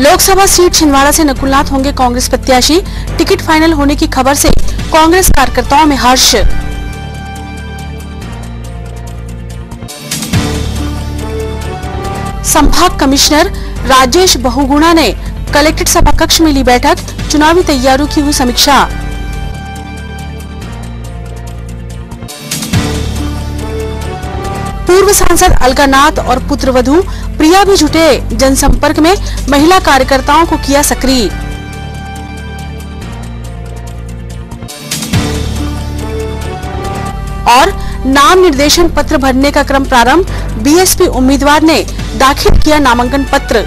Lok Sabha seat Chhindwara से नकुलनाथ होंगे कांग्रेस प्रत्याशी। टिकट फाइनल होने की खबर से कांग्रेस कार्यकर्ताओं में हर्ष। संभाग कमिश्नर राजेश बहुगुणा ने कलेक्ट्रेट सभा कक्ष में ली बैठक। चुनावी तैयारियों की हुई समीक्षा। पूर्व सांसद अलकानाथ और पुत्रवधू प्रिया भी जुटे जनसंपर्क में। महिला कार्यकर्ताओं को किया सक्रिय। और नाम निर्देशन पत्र भरने का क्रम प्रारंभ। बीएसपी उम्मीदवार ने दाखिल किया नामांकन पत्र।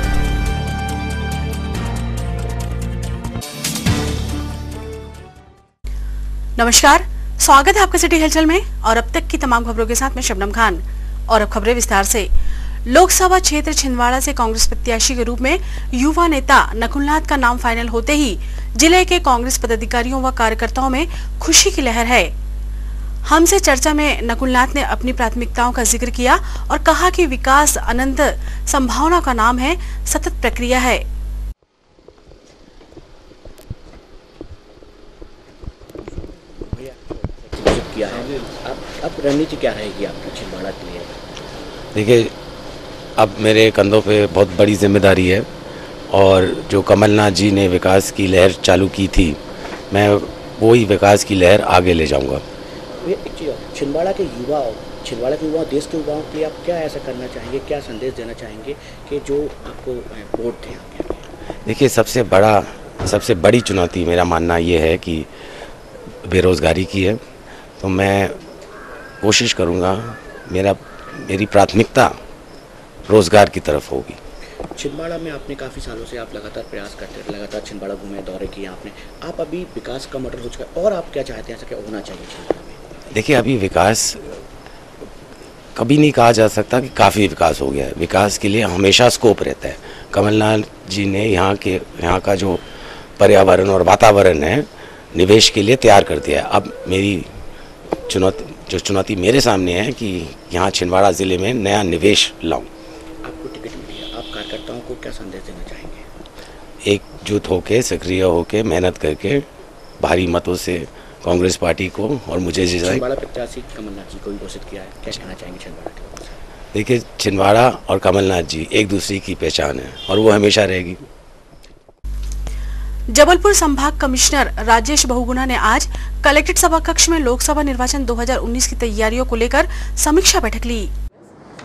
नमस्कार, स्वागत है आपका सिटी हलचल में और अब तक की तमाम खबरों के साथ मैं शबनम खान। और अब खबरें विस्तार से। लोकसभा क्षेत्र छिंदवाड़ा से कांग्रेस प्रत्याशी के रूप में युवा नेता नकुलनाथ का नाम फाइनल होते ही जिले के कांग्रेस पदाधिकारियों व कार्यकर्ताओं में खुशी की लहर है। हमसे चर्चा में नकुलनाथ ने अपनी प्राथमिकताओं का जिक्र किया और कहा कि विकास अनंत संभावना का नाम है, सतत प्रक्रिया है। किया है अब रणनीति क्या रहेगी आपकी छिंदवाड़ा के लिए? देखिए, अब मेरे कंधों पे बहुत बड़ी जिम्मेदारी है और जो कमलनाथ जी ने विकास की लहर चालू की थी, मैं वही विकास की लहर आगे ले जाऊंगा। छिंदवाड़ा के युवा देश के युवाओं के लिए आप क्या ऐसा करना चाहेंगे, क्या संदेश देना चाहेंगे कि जो आपको वोट दें? देखिए, सबसे बड़ी चुनौती मेरा मानना ये है कि बेरोज़गारी की है, तो मैं कोशिश करूंगा, मेरी प्राथमिकता रोजगार की तरफ होगी। छिंदवाड़ा में आपने काफ़ी सालों से आप लगातार प्रयास करते हैं, लगातार छिंदवाड़ा घूमे, दौरे किए आपने। आप अभी विकास का मॉडल हो चुका है और आप क्या चाहते हैं, ऐसा क्या होना चाहिए छिंदवाड़ा में? देखिए, अभी विकास कभी नहीं कहा जा सकता कि काफ़ी विकास हो गया है। विकास के लिए हमेशा स्कोप रहता है। कमलनाथ जी ने यहाँ का जो पर्यावरण और वातावरण है, निवेश के लिए तैयार कर दिया है। अब मेरी चुनौती मेरे सामने है कि यहाँ छिंदवाड़ा ज़िले में नया निवेश लाऊं। आपको टिकट मिली है, आप कार्यकर्ताओं को क्या संदेश देना चाहेंगे? एकजुट होके, सक्रिय होके, मेहनत करके भारी मतों से कांग्रेस पार्टी को और मुझे छिंदवाड़ा प्रत्याशी कमलनाथ जी को भी घोषित किया है, क्या कहना चाहेंगे छिंदवाड़ा के लोगों से? देखिए, छिंदवाड़ा और कमलनाथ जी एक दूसरे की पहचान है और वो हमेशा रहेगी। जबलपुर संभाग कमिश्नर राजेश बहुगुणा ने आज कलेक्ट्रेट सभा कक्ष में लोकसभा निर्वाचन 2019 की तैयारियों को लेकर समीक्षा बैठक ली।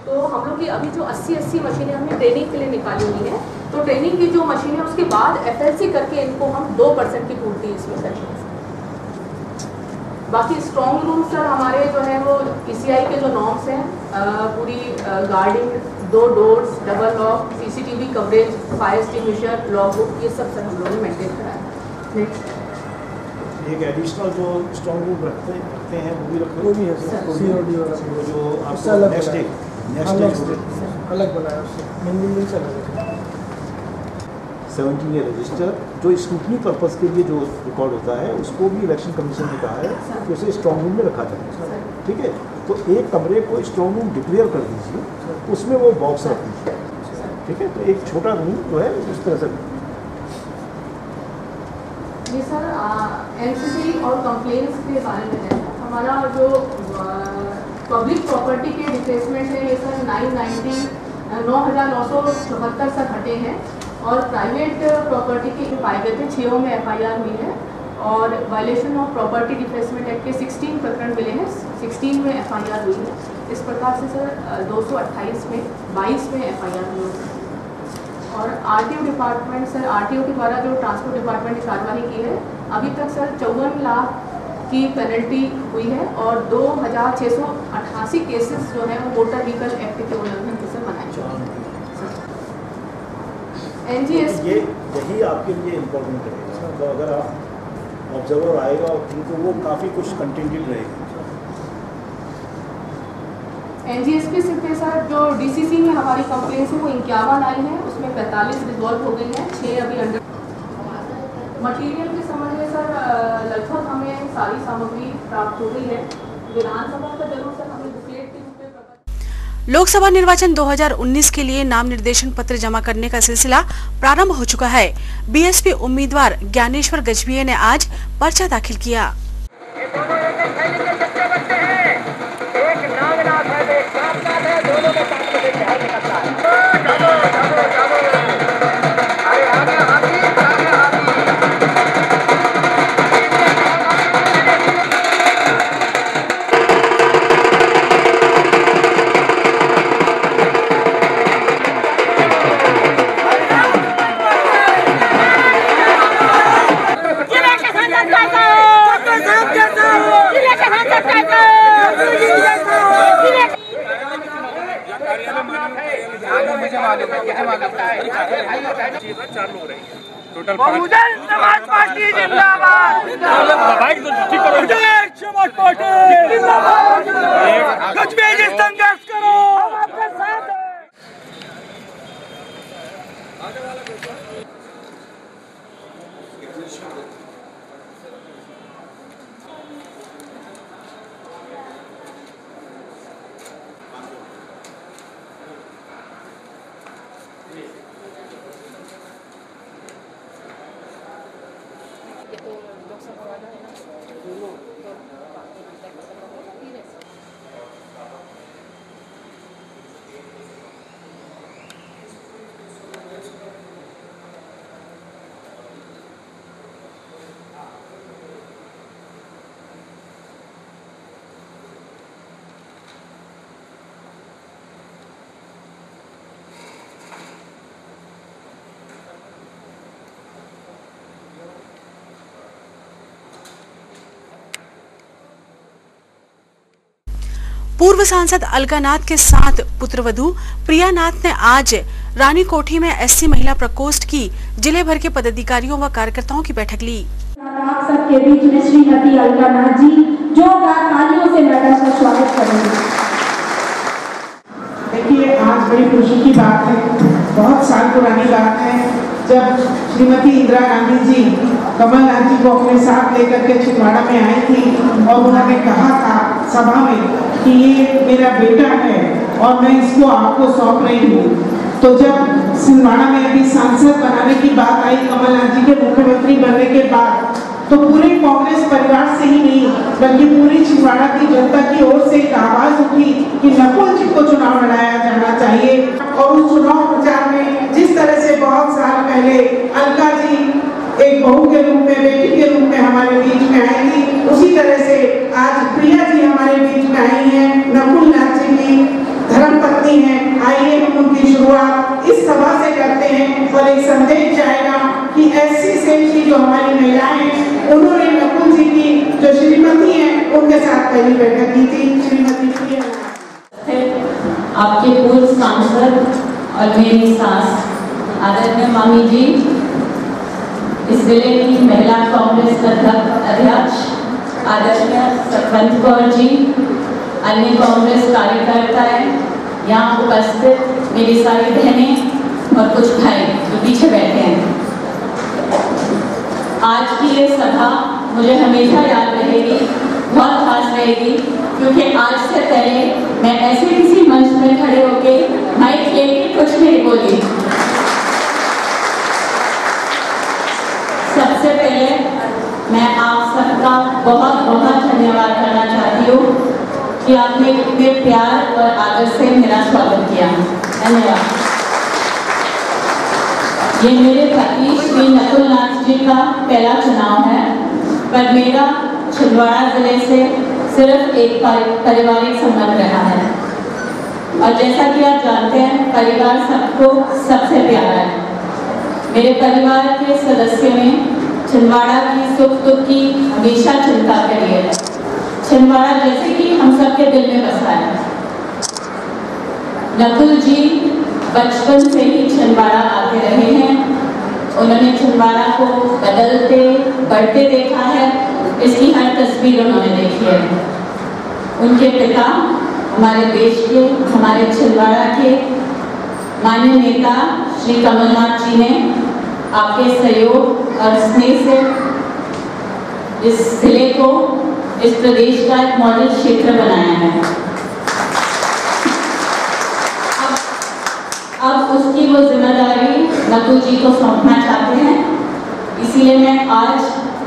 तो हम लोग की अभी जो 80 मशीनें हमने ट्रेनिंग के लिए निकाली हुई है, तो ट्रेनिंग की जो मशीनें उसके बाद FLC करके इनको हम 2% की पूर्ति इसमें करेंगे। बाकी स्ट्रॉन्ग रूम सर हमारे जो है वो PCI के जो नॉर्म्स हैं, पूरी guarding, 2 doors, double lock, CCTV coverage, fire extinguisher, lock book, ये सब सर हम लोगों ने मेंटेन करा है। एक एडिशनल जो स्ट्रॉन्ग रूम रखते हैं वो भी है सर, COD वाला जो आपको नेक्स्ट डे अलग बनाया, उससे मिल से अलग है। 17 रजिस्टर जो स्क्रूटनी पर्पस के लिए जो रिकॉर्ड होता है, उसको भी इलेक्शन कमीशन ने कहा है कि उसे स्ट्रॉन्ग रूम में रखा जाए। ठीक है, तो एक कमरे को स्ट्रॉन्ग रूम डिक्लेयर कर दीजिए, उसमें वो बॉक्स रख दीजिए। ठीक है, तो एक छोटा रूम जो है उस तरह से। जी सर, NCC और कंप्लेंट्स के बारे में है। हमारा जो पब्लिक प्रॉपर्टी के डिफेसमेंट है, ये सर 9,974 सर हटे हैं और प्राइवेट प्रॉपर्टी के पाए गए थे 6 में FIR हुई है और violation of property defacement act के 16 प्रकरण मिले हैं, 16 में FIR हुई है। इस प्रकार से सर 228 में 22 में FIR हुई है। और RTO डिपार्टमेंट सर, RTO के द्वारा जो ट्रांसपोर्ट डिपार्टमेंट ने कार्रवाई की है, अभी तक सर 54 लाख की पेनल्टी हुई है और 2,688 केसेस जो है वो मोटर व्हीकल एक्ट के उल्लंघन से बनाए गए। NGS यही आपके लिए इम्पोर्टेंट रहेगा, तो अगर आप ऑब्जर्वर आएगा तो वो काफ़ी कुछ कंटेंटेड रहेगा। NGSP से सर जो DCC में हमारी कंप्लेंट्स हैं वो 51 आई हैं, उसमें 45 रिजॉल्व हो गई हैं, 6 अभी अंडर। मटेरियल के संबंध में सर लगभग हमें सारी सामग्री प्राप्त हो गई है। विधानसभा का जरूर सर हमें बुकलेट के रूप में लोकसभा निर्वाचन 2019 के लिए नाम निर्देशन पत्र जमा करने का सिलसिला प्रारंभ हो चुका है। बीएसपी उम्मीदवार ज्ञानेश्वर गजभिये ने आज पर्चा दाखिल किया। बहुजन समाज पार्टी जिंदाबाद, समाज पार्टी जिंदाबाद, गजभिये जी संघर्ष करो। पूर्व सांसद अलका नाथ के साथ पुत्रवधू प्रिया नाथ ने आज रानी कोठी में एससी महिला प्रकोष्ठ की जिले भर के पदाधिकारियों व कार्यकर्ताओं की बैठक ली। आप सबके बीच में श्रीमती अलका नाथ जी जोरदार तालियों से मैडम का स्वागत करेंगे। देखिए, आज बड़ी खुशी की बात है, बहुत साल पुरानी बात है जब श्रीमती इंदिरा गांधी जी कमलनाथ जी को अपने साथ लेकर के छिंदवाड़ा में आई थी और उन्होंने कहा था सभा में कि ये मेरा बेटा है और मैं इसको आपको सौंप रही हूँ। तो जब छिंदवाड़ा में अभी सांसद बनाने की बात आई कमलनाथ जी के मुख्यमंत्री बनने के बाद, तो पूरे कांग्रेस परिवार से ही नहीं बल्कि पूरी छिंदवाड़ा की जनता की ओर से एक आवाज उठी कि नकुल जी को चुनाव लड़ाया जाना चाहिए। और उस चुनाव प्रचार में जिस तरह से बहुत साल पहले अलका जी एक बहू के रूप में, बेटी के रूप में हमारे बीच में आई थी, उसी तरह से आज प्रिया जी हमारे बीच में आई हैं, नकुल नाथ जी की धर्मपत्नी हैं। आइए हम उनकी शुरुआत इस सभा से करते हैं और एक संदेश जाएगा कि एससी सेल की जो हमारी महिलाएं, उन्होंने नकुल जी की जो श्रीमती हैं उनके साथ पहली बैठक की थी। श्रीमती प्रिया आपके पूर्व सांसद और मेरी सास आदरणीय मामी जी, इस जिले की महिला कांग्रेस अध्यक्ष आदरणीय सतवंत कौर जी, अन्य कांग्रेस कार्यकर्ताएं, यहाँ उपस्थित मेरी सारी बहनें और कुछ भाई जो पीछे बैठे हैं। आज की ये सभा मुझे हमेशा याद रहेगी, बहुत खास रहेगी, क्योंकि आज से पहले मैं ऐसे किसी मंच में खड़े होके माइक लेके कुछ नहीं बोली। सबसे पहले मैं आप सबका बहुत बहुत धन्यवाद करना चाहती हूँ कि आपने इतने प्यार और आदर से मेरा स्वागत किया। धन्यवाद। ये मेरे पति श्री नकुल नाथ जी का पहला चुनाव है, पर मेरा छिंदवाड़ा जिले से सिर्फ एक पारिवारिक संबंध रहा है। और जैसा कि आप जानते हैं, परिवार सबको सबसे प्यारा है। मेरे परिवार के सदस्यों ने छिंदवाड़ा की सुख दुख की हमेशा चिंता करी है। छिंदवाड़ा जैसे कि हम सबके दिल में बसा है। नकुल जी बचपन से ही छिंदवाड़ा आते रहे हैं। उन्होंने छिंदवाड़ा को बदलते बढ़ते देखा है, इसकी हर तस्वीर उन्होंने देखी है। उनके पिता हमारे देश के, हमारे छिंदवाड़ा के माननीय नेता श्री कमलनाथ जी ने आपके सहयोग और स्नेह से इस जिले को, इस प्रदेश का एक मॉडल क्षेत्र बनाया है। अब उसकी वो जिम्मेदारी नकुल जी को सौंपना चाहते हैं। इसीलिए मैं आज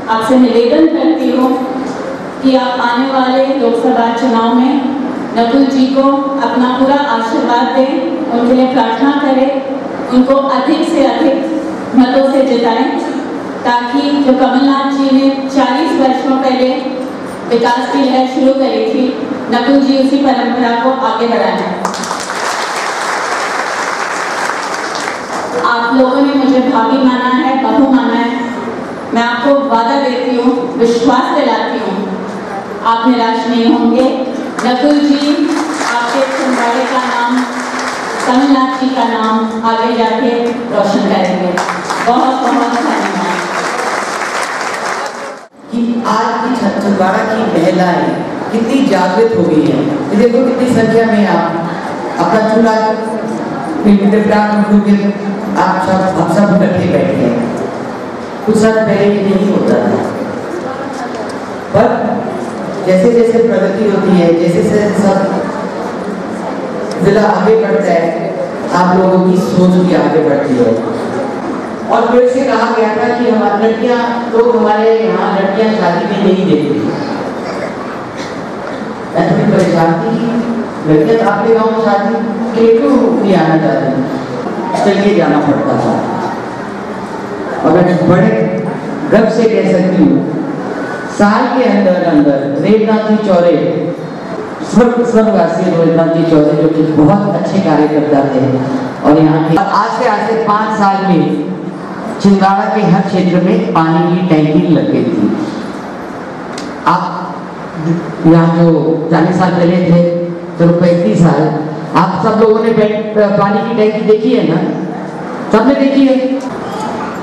आपसे निवेदन करती हूँ कि आप आने वाले लोकसभा चुनाव में नकुल जी को अपना पूरा आशीर्वाद दें, उनके लिए प्रार्थना करें, उनको अधिक से अधिक मतों से जिताएं, ताकि जो कमलनाथ जी ने 40 वर्षों पहले विकास की लहर शुरू करी थी, नकुल जी उसी परंपरा को आगे बढ़ाएं। आप लोगों ने मुझे भाभी माना है, बहू माना है। मैं आपको वादा देती हूँ, विश्वास दिलाती हूँ, आप निराश नहीं होंगे। नकुल जी आपके छिंदवाड़े का नाम, कमलनाथ जी का नाम आगे जाके रोशन करेंगे। बहुत बहुत धन्यवाद। कि आज की छिंदवाड़ा की महिलाएं कितनी जागृत हो गई हैं। देखो कितनी संख्या में आप अपना चूल्हा आप सब इकट्ठे बैठे हैं। कुछ साल पहले ये नहीं होता था, पर जैसे जैसे प्रगति होती है, जैसे जैसे सब जिला आगे बढ़ता है, आप लोगों की सोच भी आगे बढ़ती है। और फिर से कहा गया था कि हमारी लड़कियां, लोग हमारे यहाँ लड़कियां शादी में नहीं देती। मैं थोड़ी परेशान थी, लड़कियां आपके गाँव में शादी के लिए क्यों नहीं आना चाहती, चलिए जाना पड़ता था। और मैं बड़े गर्व से कह सकती हूँ, साल के अंदर अंदर रेवनाथ जी चौरे, स्वर्गवासी रेवनाथ जी चौरे, जो कि बहुत अच्छे कार्यकर्ता थे, और यहाँ के आज से 5 साल में छिंदवाड़ा के हर क्षेत्र में पानी की टैंकी लग गई थी। आप यहाँ जो 40 साल पहले थे, चलो 35 साल, आप सब लोगों ने पानी की टैंकी देखी है ना? सबने देखी है।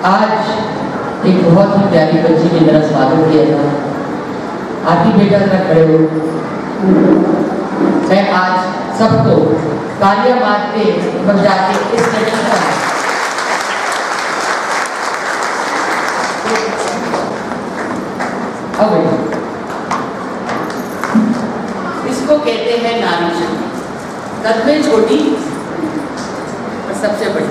आज एक बहुत ही प्यारी बच्ची ने मेरा स्वागत किया था। आती बेटा जरा खड़े हो। मैं आज सबको तालियां मार के बजा के इस लड़की का इसको कहते हैं नारी शक्ति। कद में छोटी और सबसे बड़ी।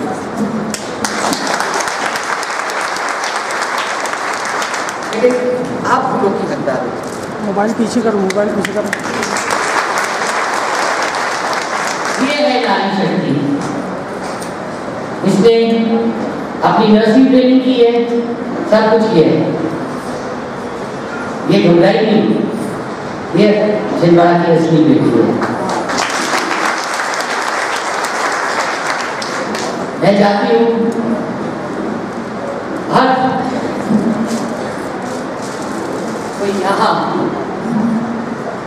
लेकिन आप फूलों की हकदार हो। मोबाइल पीछे करो, मोबाइल पीछे करो। ये है नारी शक्ति। इसने अपनी नर्सिंग ट्रेनिंग की है, सब कुछ किया है। ये घबराई नहीं, ये छिंदवाड़ा की असली बेटी है। मैं चाहती हूँ हर कोई यहाँ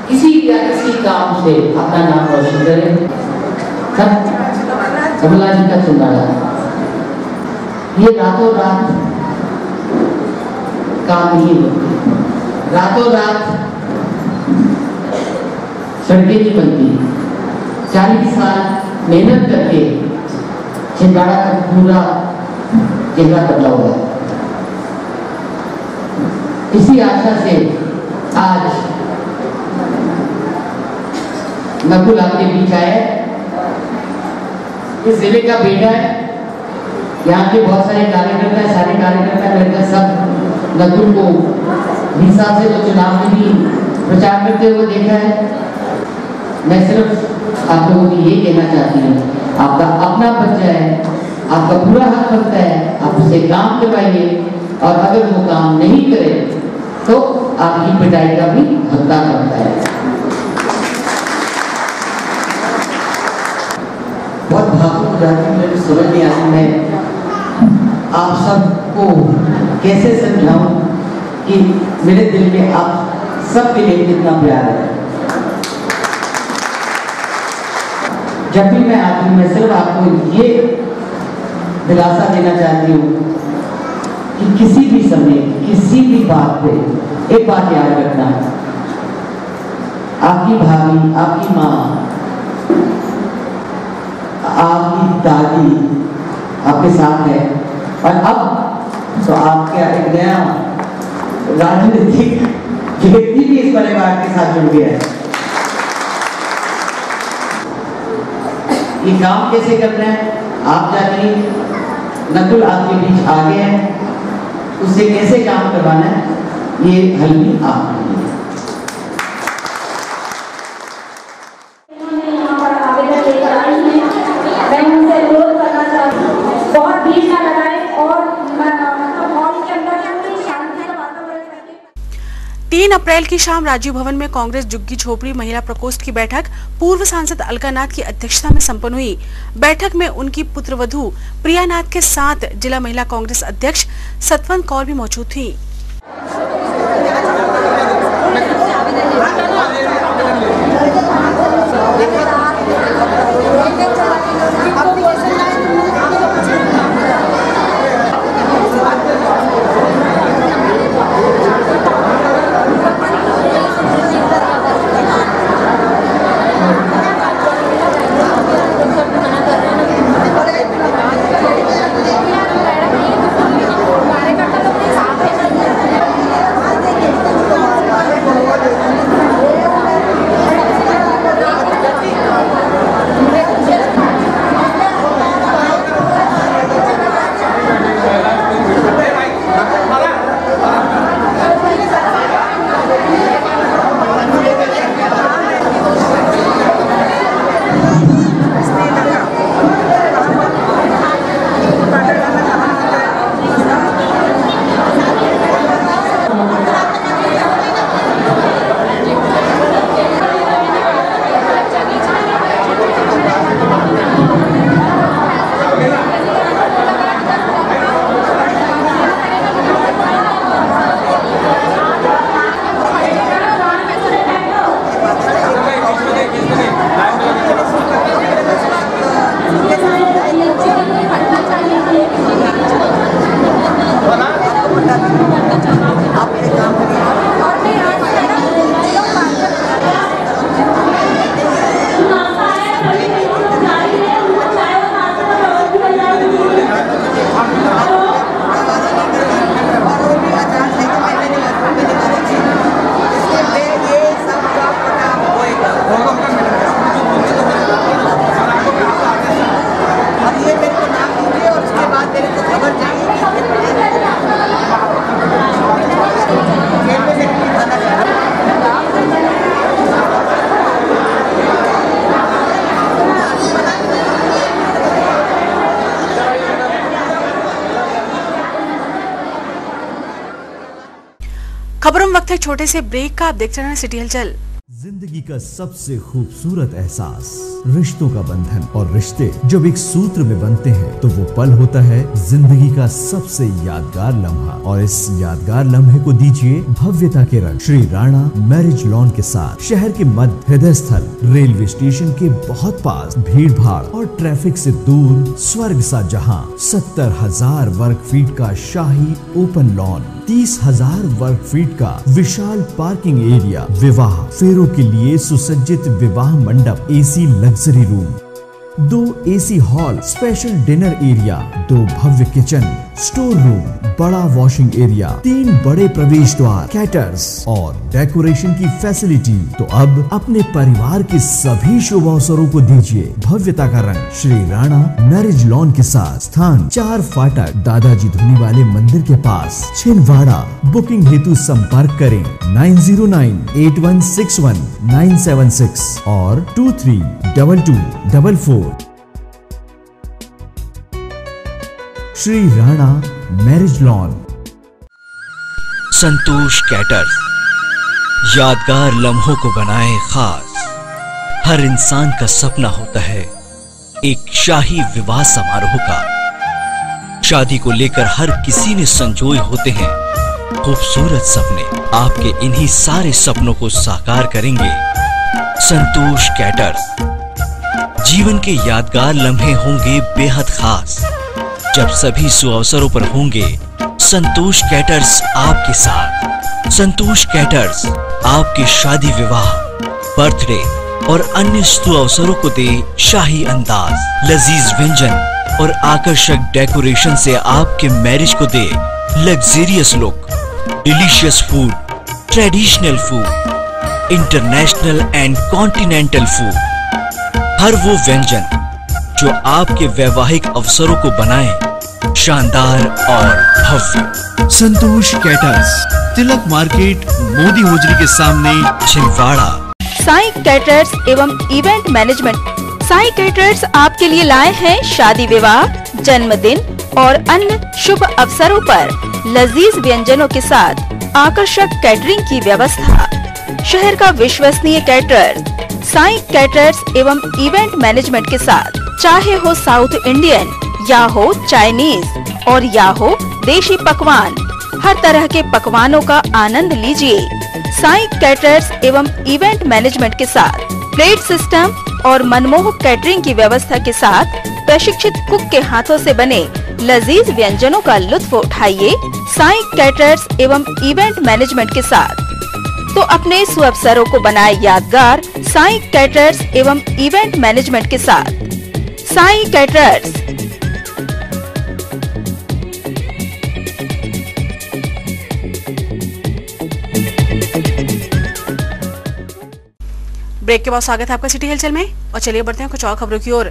किसी या किसी काम से अपना नाम रोशन करे। कमला जी का छिंदवाड़ा ये रातों रात काम नहीं होती, रातों रात सड़कें नहीं बनती। 40 साल मेहनत करके छिंदवाड़ा का पूरा चेहरा बदला हुआ है। इसी आशा से आज नकुल आपके बीच आए। इस जिले का बेटा है, यहाँ के बहुत सारे कार्यकर्ता है, सारे कार्यकर्ता मिलकर सब नकुल को 20 साल से तो चुनाव में भी प्रचार करते हुए देखा है। मैं सिर्फ आप लोगों को ये कहना चाहती हूँ, आपका अपना बच्चा है, आपका पूरा हक बनता है, आप उसे काम करवाइए, और अगर वो काम नहीं करे तो आपकी पिटाई का भी हकदार बनता है। बहुत भावुक जाती हूँ, मुझे समझ नहीं आती मैं आप सबको कैसे समझाऊं कि मेरे दिल में आप सबके लिए कितना प्यार है। जब भी मैं आती हूँ, मैं सिर्फ आपको ये दिलासा देना चाहती हूँ कि किसी भी समय, किसी भी बात पे एक बात याद रखना, आपकी भाभी, आपकी माँ, आपकी दादी आपके साथ है, और अब तो आपका एक नया राजनीतिक व्यक्ति भी इस परिवार के साथ जुड़ गया है। ये काम कैसे करना है आप जाके नकुल आपके बीच आ गए हैं, उससे कैसे काम करवाना है ये हल भी आप बहुत भीड़ ना लगाए और हॉल के अंदर शांति का वातावरण। 3 अप्रैल की शाम राजीव भवन में कांग्रेस जुग्गी झोपड़ी महिला प्रकोष्ठ की बैठक पूर्व सांसद अलकानाथ की अध्यक्षता में संपन्न हुई। बैठक में उनकी पुत्रवधू प्रियानाथ के साथ जिला महिला कांग्रेस अध्यक्ष सतवंत कौर भी मौजूद थी। खबरों में वक्त है छोटे से ब्रेक का। आप देखते रहना सिटी हलचल। जिंदगी का सबसे खूबसूरत एहसास रिश्तों का बंधन, और रिश्ते जब एक सूत्र में बनते हैं तो वो पल होता है जिंदगी का सबसे यादगार लम्हा। और इस यादगार लम्हे को दीजिए भव्यता के रंग श्री राणा मैरिज लॉन के साथ। शहर के मध्य हृदय स्थल, रेलवे स्टेशन के बहुत पास, भीड़ भाड़ और ट्रैफिक से दूर, स्वर्ग सा जहां। 70,000 वर्ग फीट का शाही ओपन लॉन, 30,000 वर्ग फीट का विशाल पार्किंग एरिया, विवाह फेरों के लिए सुसज्जित विवाह मंडप, AC luxury room, 2 AC hall, special dinner area, 2 भव्य किचन, स्टोर रूम, बड़ा वॉशिंग एरिया, 3 बड़े प्रवेश द्वार, कैटर्स और डेकोरेशन की फैसिलिटी। तो अब अपने परिवार के सभी शुभ अवसरों को दीजिए भव्यता का रंग श्री राणा मैरिज लॉन के साथ। स्थान 4 फाटक, दादाजी धुनी वाले मंदिर के पास, छिंदवाड़ा। बुकिंग हेतु संपर्क करें 9098161976 और 232244। Shri Rana marriage lawn. Santosh caterers यादगार लम्हों को बनाए खास। हर इंसान का सपना होता है एक शाही विवाह समारोह का। शादी को लेकर हर किसी ने संजोए होते हैं खूबसूरत सपने। आपके इन्हीं सारे सपनों को साकार करेंगे संतोष कैटर्स। जीवन के यादगार लम्हे होंगे बेहद खास। जब सभी सुअवसरों पर होंगे संतोष कैटर्स आपके साथ। संतोष कैटर्स आपके शादी, विवाह, बर्थडे और अन्य सुअवसरों को दे शाही अंदाज, लजीज व्यंजन और आकर्षक डेकोरेशन से आपके मैरिज को दे luxurious look, delicious food, traditional food, international and continental food. हर वो व्यंजन जो आपके वैवाहिक अवसरों को बनाए शानदार और भव्य। संतोष कैटर्स, तिलक मार्केट, मोदी होजरी के सामने, छिंदवाड़ा। साई कैटर्स एवं इवेंट मैनेजमेंट। साई कैटर्स आपके लिए लाए हैं शादी विवाह, जन्मदिन और अन्य शुभ अवसरों पर लजीज व्यंजनों के साथ आकर्षक कैटरिंग की व्यवस्था। शहर का विश्वसनीय कैटरर साई कैटर्स एवं इवेंट मैनेजमेंट के साथ, चाहे हो साउथ इंडियन या हो चाइनीज और या हो देशी पकवान, हर तरह के पकवानों का आनंद लीजिए। साई कैटर्स एवं इवेंट मैनेजमेंट के साथ प्लेट सिस्टम और मनमोहक कैटरिंग की व्यवस्था के साथ प्रशिक्षित कुक के हाथों से बने लजीज व्यंजनों का लुत्फ उठाइए। साई कैटर्स एवं इवेंट मैनेजमेंट के साथ तो अपने सुअवसरों को बनाए यादगार। साई कैटर्स एवं इवेंट मैनेजमेंट के साथ साई कैटर्स। ब्रेक के बाद स्वागत है आपका सिटी हलचल में, और चलिए बढ़ते हैं कुछ और खबरों की ओर।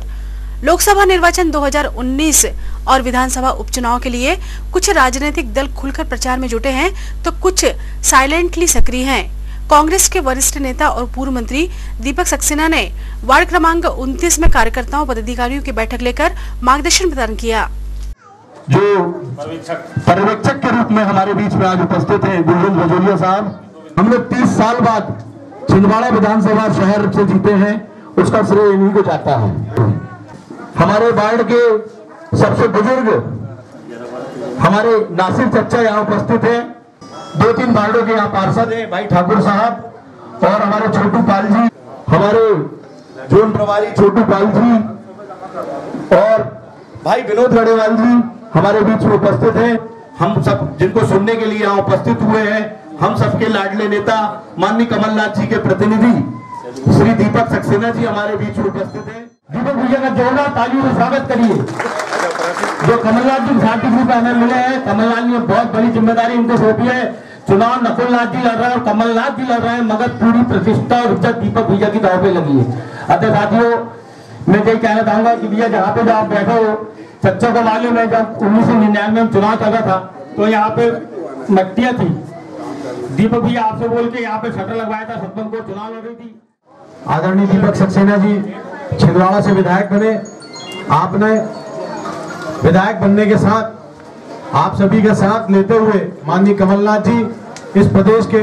लोकसभा निर्वाचन 2019 और विधानसभा उपचुनाव के लिए कुछ राजनीतिक दल खुलकर प्रचार में जुटे हैं तो कुछ साइलेंटली सक्रिय हैं। कांग्रेस के वरिष्ठ नेता और पूर्व मंत्री दीपक सक्सेना ने वार्ड क्रमांक 29 में कार्यकर्ताओं पदाधिकारियों की बैठक लेकर मार्गदर्शन प्रदान किया। जो पर्यवेक्षक के रूप में हमारे बीच में आज उपस्थित हैं गुलशन भजोरिया साहब, हम लोग 30 साल बाद छिंदवाड़ा विधानसभा शहर से जीते हैं, उसका श्रेय इन्हीं को जाता है। हमारे वार्ड के सबसे बुजुर्ग हमारे नासिर चच्चा यहाँ उपस्थित हैं। 2-3 वार्डों के यहाँ पार्षद हैं, भाई ठाकुर साहब और हमारे छोटू पाल जी, हमारे जोन प्रभारी छोटू पाल जी और भाई विनोद गढ़ेवाल जी हमारे बीच में उपस्थित हैं। हम सब जिनको सुनने के लिए यहाँ उपस्थित हुए हैं, हम सबके लाडले नेता माननीय कमलनाथ जी के प्रतिनिधि श्री दीपक सक्सेना जी हमारे बीच में उपस्थित हैं। दीपक भैया का जोरदार तालियों से स्वागत करिए। जो कमलनाथ जी शांति ग्रुप एमएल मिले हैं, कमलनाथ जी ने बहुत बड़ी जिम्मेदारी इनको सौंपी है। चुनाव नकुलनाथ जी लड़ रहे हैं और कमलनाथ जी लड़ रहे हैं, मगर पूरी प्रतिष्ठा और इज्जत दीपक भैया की दांव पे लगी है। अतः साथियों, मैं यही कहना चाहूंगा कि भैया जहाँ पे जो आप बैठे हो, चच्चा को मालूम है जब 1999 में चुनाव चल रहा था तो यहाँ पे मट्टियां थी। दीपक भैया आपसे बोल के यहाँ पे शटर लगवाया था, सतबंग को चुनाव लड़ रही थी। आदरणीय दीपक सक्सेना जी छिंदवाड़ा से विधायक बने। आपने विधायक बनने के साथ आप सभी का साथ लेते हुए माननीय कमलनाथ जी इस प्रदेश के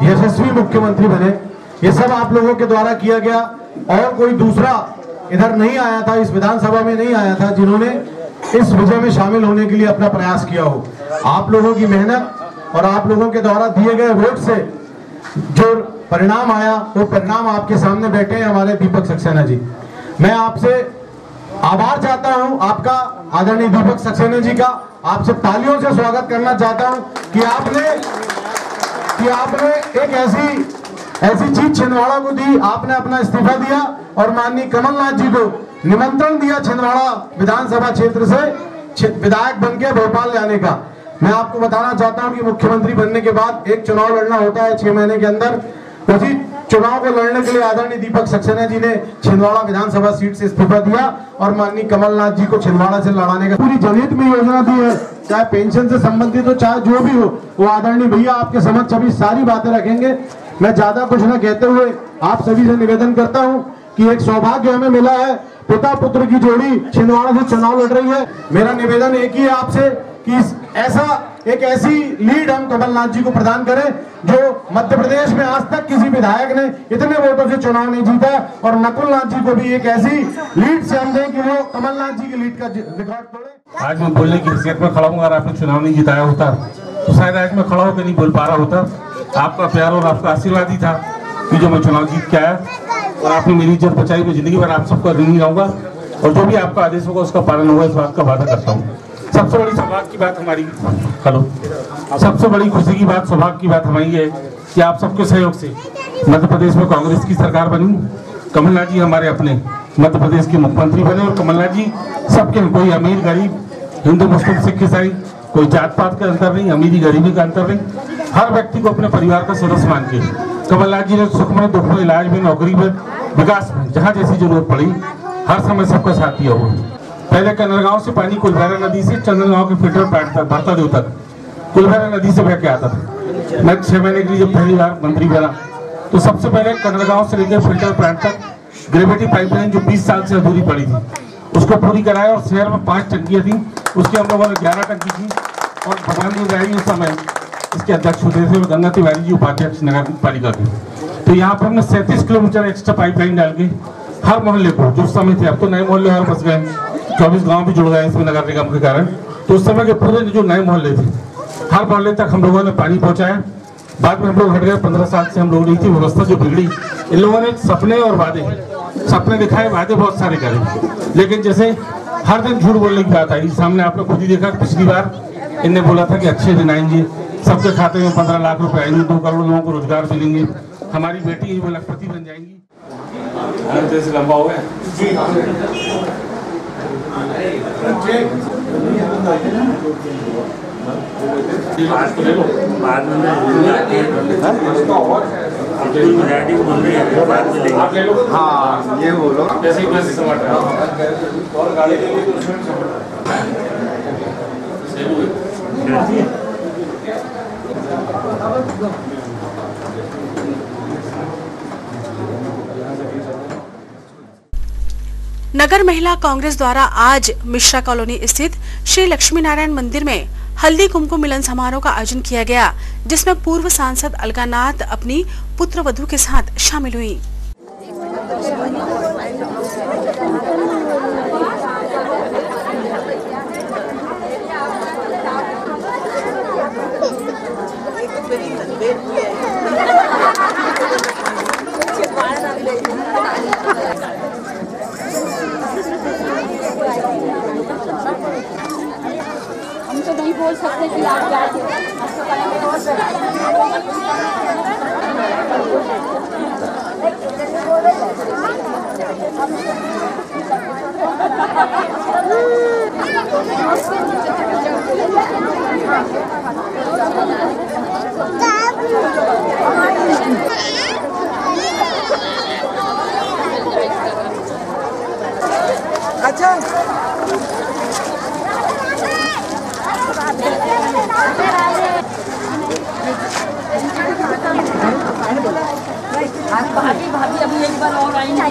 यशस्वी मुख्यमंत्री बने। ये सब आप लोगों के द्वारा किया गया और कोई दूसरा इधर नहीं आया था, इस विधानसभा में नहीं आया था जिन्होंने इस विजय में शामिल होने के लिए अपना प्रयास किया हो। आप लोगों की मेहनत और आप लोगों के द्वारा दिए गए वोट से जो परिणाम आया, वो परिणाम आपके सामने बैठे हैं हमारे दीपक सक्सेना जी। मैं आपसे आभार चाहता हूं आपका, आदरणीय दीपक सक्सेना जी का आपसे तालियों से स्वागत करना चाहता हूं कि आपने एक ऐसी चीज छिंदवाड़ा को दी। आपने अपना इस्तीफा दिया और माननीय कमलनाथ जी को निमंत्रण दिया छिंदवाड़ा विधानसभा क्षेत्र से विधायक बनके भोपाल जाने का। मैं आपको बताना चाहता हूं कि मुख्यमंत्री बनने के बाद एक चुनाव लड़ना होता है 6 महीने के अंदर। उसी चुनाव को लड़ने के लिए आदरणीय दीपक सक्सेना जी ने छिंदवाड़ा विधानसभा सीट से इस्तीफा दिया और माननीय कमलनाथ जी को छिंदवाड़ा से लड़ाने का पूरी जनहित में योजना दी है, चाहे पेंशन से संबंधित हो चाहे जो भी हो, वो आदरणीय भैया आपके समक्ष अभी सारी बातें रखेंगे। मैं ज्यादा कुछ न कहते हुए आप सभी से निवेदन करता हूँ कि एक सौभाग्य हमें मिला है, पिता पुत्र की जोड़ी छिंदवाड़ा से चुनाव लड़ रही है। मेरा निवेदन एक ही है आपसे कि एक ऐसी लीड हम कमलनाथ जी को प्रदान करें जो मध्य प्रदेश में आज तक किसी विधायक ने इतने वोटों से चुनाव नहीं जीता, और नकुलनाथ जी को भी एक ऐसी लीड से हम दें कि वो कमलनाथ जी की लीड का रिकॉर्ड तोड़े। आज मैं बोलने की हैसियत में खड़ा हूँ, अगर आपने चुनाव नहीं जिताया होता तो शायद आज मैं खड़ा होकर नहीं बोल पा रहा होता। आपका प्यार और आपका आशीर्वाद ही था कि जो मैं चुनाव जीत के आया, और आपने मेरी इज्जत बचाई। मैं जिंदगी भर आप सबका ऋणी रहूंगा और जो भी आपका आदेश होगा उसका पालन होगा, इस बात का वादा करता हूँ। सबसे बड़ी सौभाग्य की बात हमारी सबसे बड़ी खुशी की बात, सौभाग्य की बात हमारी है कि आप सबके सहयोग से मध्य प्रदेश में कांग्रेस की सरकार बनी। कमलनाथ जी हमारे अपने मध्य प्रदेश के मुख्यमंत्री बने और कमलनाथ जी सबके, कोई अमीर गरीब, हिंदू मुस्लिम सिख ईसाई, कोई जात पात का अंतर नहीं, अमीरी गरीबी का अंतर नहीं, हर व्यक्ति को अपने परिवार का सदस्य मान के कमलनाथ जी ने सुख में, दुख में, इलाज में, नौकरी में, विकास में जहाँ जैसी जरूरत पड़ी हर समय सबका साथ दिया हुआ। पहले कनरगांव से पानी कुलभैरा नदी से चंदनगांव के फिल्टर प्लांट तक भरता देव तक कुलभैरा नदी से बह के आता था। मैं 6 महीने के लिए जब पहली बार मंत्री बना तो सबसे पहले कनरगांव से लेकर फिल्टर प्लांट तक ग्रेविटी पाइपलाइन जो 20 साल से अधूरी पड़ी थी उसको पूरी कराया और शहर में 5 टंकियां थी, उसकी हम लोगों ने 11 टंकी की और भगवान तिवारी उस समय इसके अध्यक्ष होते थे और गंगा तिवारी जी उपाध्यक्ष नगर पालिका के। तो यहाँ पर हमने 37 किलोमीटर एक्स्ट्रा पाइपलाइन डाल के हर मोहल्ले को, जो समय थे अब तो नए मोहल्ले और बस गए, 24 गाँव भी जुड़ गए इसमें नगर निगम के कारण, तो उस समय के पूरे जो नए मोहल्ले थे हर मोहल्ले तक हम लोगों ने पानी पहुँचाया। बाद में हम लोग हट गए, 15 साल से हम लोग नहीं थी, व्यवस्था जो बिगड़ी, इन लोगों ने सपने और सपने दिखाए, वादे बहुत सारे करे, लेकिन जैसे हर दिन झूठ बोलने की बात आई। सामने आपने खुद ही देखा, पिछली बार इनने बोला था कि अच्छे दिन आएंगे, सबके खाते में 15 लाख रुपए आएंगे, 2 करोड़ लोगों को रोजगार मिलेंगे, हमारी बेटी वो लखपति बन जाएंगी। लंबा हो गया हाँ ये बोलो नगर महिला कांग्रेस द्वारा आज मिश्रा कॉलोनी स्थित श्री लक्ष्मी नारायण मंदिर में हल्दी कुमकुम मिलन समारोह का आयोजन किया गया, जिसमें पूर्व सांसद अलकानाथ अपनी पुत्र वधू के साथ शामिल हुई। हम तो नहीं बोल सकते कि आप जाते अच्छा भाभी भाभी अभी एक बार और आएंगे।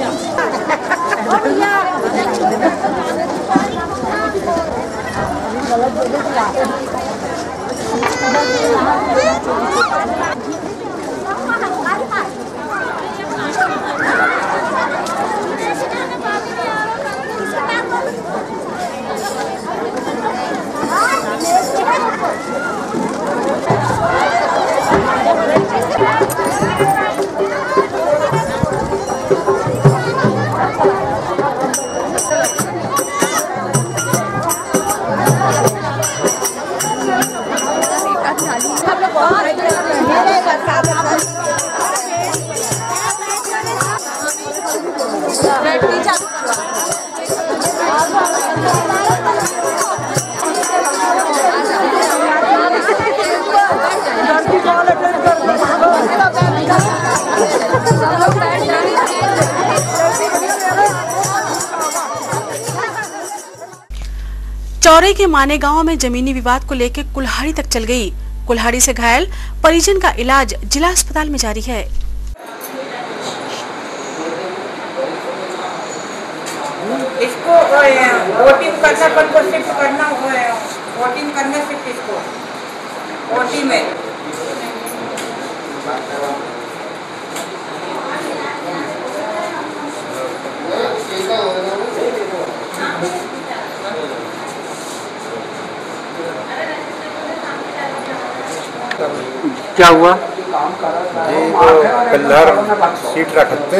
चौरे के माने गांव में जमीनी विवाद को लेकर कुल्हाड़ी तक चल गई। कुल्हाड़ी से घायल परिजन का इलाज जिला अस्पताल में जारी है। इसको वोटिंग करना पर को शिफ्ट करना वोटिंग करने से इसको वोटिंग में क्या हुआ? जी तो पिल्लर सीट रखते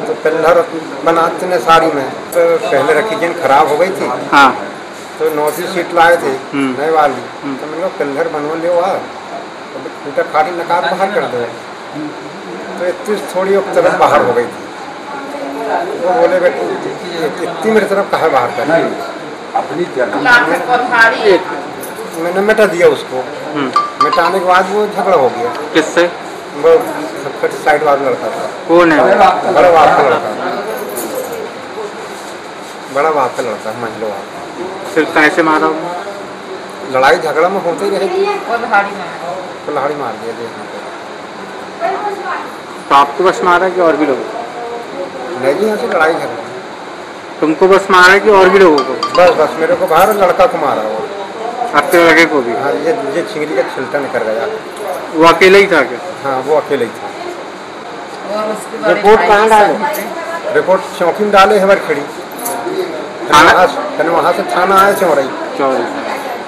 तो पिल्लर बनाते ने साड़ी में तो पहले रखी जिन खराब हो गई थी। हाँ। तो 9वीं सीट लाए थे नए वाली, तो मैंने पिल्लर बनवा लियो तो खाड़ी नकाब बाहर कर दो, तो इतनी थोड़ी तरफ बाहर हो गई थी। वो बोले बेटे इतनी मेरी तरफ कहाँ बाहर कर, मैंने मिटा दिया उसको। मिटाने के बाद वो झगड़ा हो गया। किससे? वो साइड वाला लड़का था। कौन है? बड़ा वाला लड़का। बड़ा बाप का लड़का है, मंझलो बाप। फिर कैसे मारा? लड़ाई झगड़ा में होते ही रहेगी, कुल्हाड़ी मार दिया थे यहाँ पे। तो आपको बस मारा कि और भी लोगों को? नहीं जी, यहाँ से लड़ाई झगड़ा। तुमको बस मारा कि और भी लोगों को? बस मेरे को बाहर लड़का को मारा वो। आपके लड़के को भी? हाँ, ये चिंगड़ी का छिलटा निकल गया। वो अकेले ही था क्या? हाँ, वो अकेले ही था। रिपोर्ट कहाँ डाले? रिपोर्ट चौकी में डाले, हमारी खड़ी वहाँ से थाना आए चौड़ई,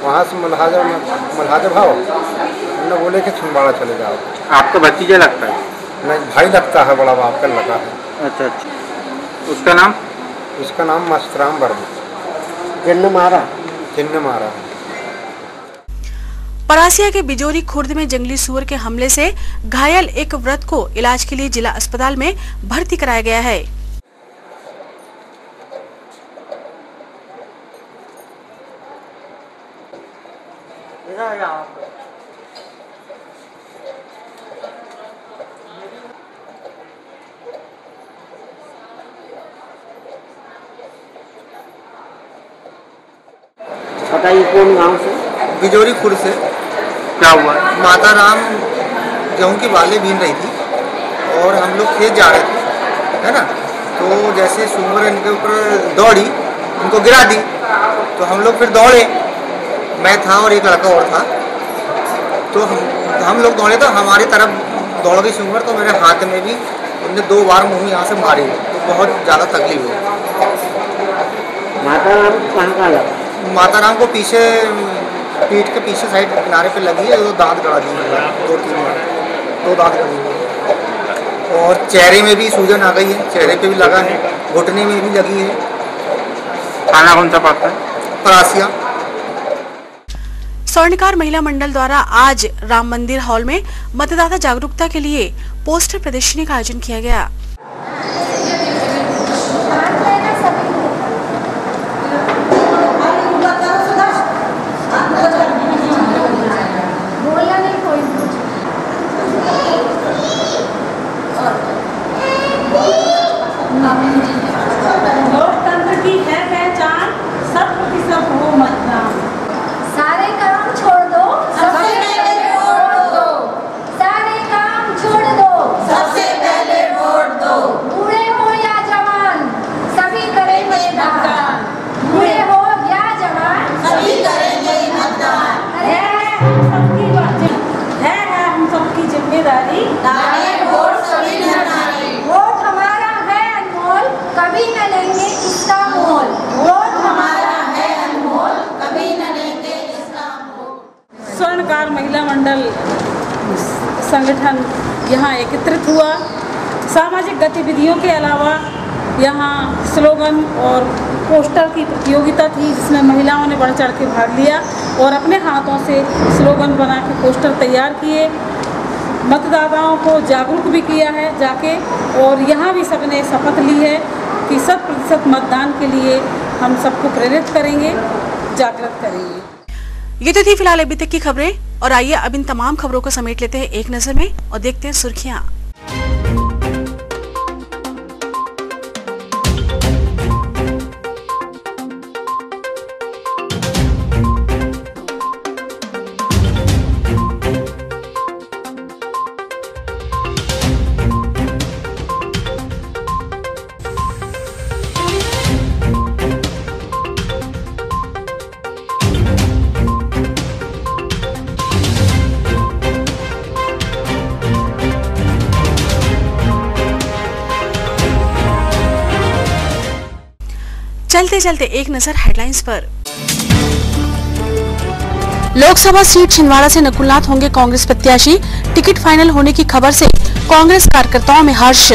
वहाँ से मल्हाजा भाव हमने बोले कि छिंदवाड़ा चले जाओ। आपका भतीजा लगता है? नहीं, भाई लगता है, बड़ा बाप का लड़का है। अच्छा। उसका नाम? उसका नाम मस्तराम वर्मा। जिन्ने मारा? परासिया के बिजोरी खुर्द में जंगली सुअर के हमले से घायल एक वृद्ध को इलाज के लिए जिला अस्पताल में भर्ती कराया गया है। बताइए, कौन गांव से? बिजोरी खुर्द से। क्या हुआ? माता राम गेहूँ की बालें बीन रही थी और हम लोग खेत जा रहे थे, है ना। तो जैसे सुअर इनके ऊपर दौड़ी, इनको गिरा दी, तो हम लोग फिर दौड़े, मैं था और एक लड़का और था। तो हम लोग दौड़े तो हमारी तरफ दौड़ गई सुअर, तो मेरे हाथ में भी उनने 2 बार मुँह यहाँ से मारी, तो बहुत ज़्यादा तकलीफ हुई। माता राम कहाँ लगा? माता राम को पीछे, पीठ के पीछे साइड किनारे पे लगी है, 2 दांत गड़ा दिए, 2-3 बार 2 दांत गड़ी है। और चेहरे में भी सूजन आ गई है, चेहरे पे भी लगा है, घुटने में भी लगी है। खाना कौन सा पाता है? परासिया। स्वर्णकार महिला मंडल द्वारा आज राम मंदिर हॉल में मतदाता जागरूकता के लिए पोस्टर प्रदर्शनी का आयोजन किया गया। लोकतंत्र की है पहचान, सब प्रतिशत हो मतदान। सारे काम छोड़ दो, सबसे पहले वोट दो। सारे काम छोड़ दो, सबसे पहले वोट दो। बूढ़े हो या जवान, सभी करेंगे मतदान। बूढ़े हो या जवान, सभी करेंगे मतदान। है हम सबकी जिम्मेदारी, दाने वोट सभी न डालें। वोट हमारा है अनमोल, कभी न लेंगे इसका मोल। वोट हमारा है अनमोल, कभी न लेंगे इसका मोल। स्वर्णकार महिला मंडल संगठन यहाँ एकत्रित हुआ। सामाजिक गतिविधियों के अलावा यहाँ स्लोगन और पोस्टर की प्रतियोगिता थी, जिसमें महिलाओं ने बढ़ चढ़ के भाग लिया और अपने हाथों से स्लोगन बना के पोस्टर तैयार किए। मतदाताओं को जागरूक भी किया है जाके, और यहाँ भी सबने शपथ ली है कि 100% मतदान के लिए हम सबको प्रेरित करेंगे, जागृत करेंगे। ये तो थी फिलहाल अभी तक की खबरें, और आइए अब इन तमाम खबरों को समेट लेते हैं एक नजर में और देखते हैं सुर्खियां। चलते चलते एक नजर हेडलाइंस पर। लोकसभा सीट छिंदवाड़ा से नकुलनाथ होंगे कांग्रेस प्रत्याशी, टिकट फाइनल होने की खबर से कांग्रेस कार्यकर्ताओं में हर्ष।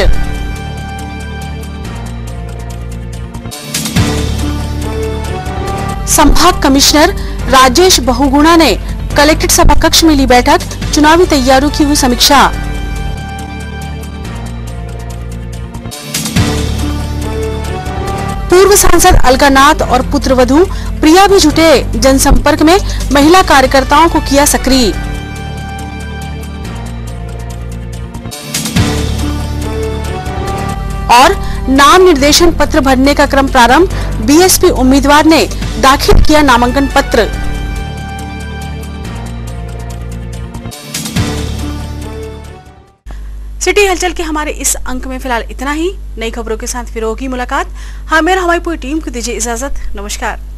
संभाग कमिश्नर राजेश बहुगुणा ने कलेक्ट्रेट सभा कक्ष में ली बैठक, चुनावी तैयारियों की हुई समीक्षा। पूर्व सांसद अलकानाथ और पुत्रवधू प्रिया भी जुटे जनसंपर्क में, महिला कार्यकर्ताओं को किया सक्रिय। और नाम निर्देशन पत्र भरने का क्रम प्रारंभ। बीएसपी उम्मीदवार ने दाखिल किया नामांकन पत्र। सिटी हलचल के हमारे इस अंक में फिलहाल इतना ही। नई खबरों के साथ फिर होगी मुलाकात। हमें और हमारी पूरी टीम को दीजिए इजाजत। नमस्कार।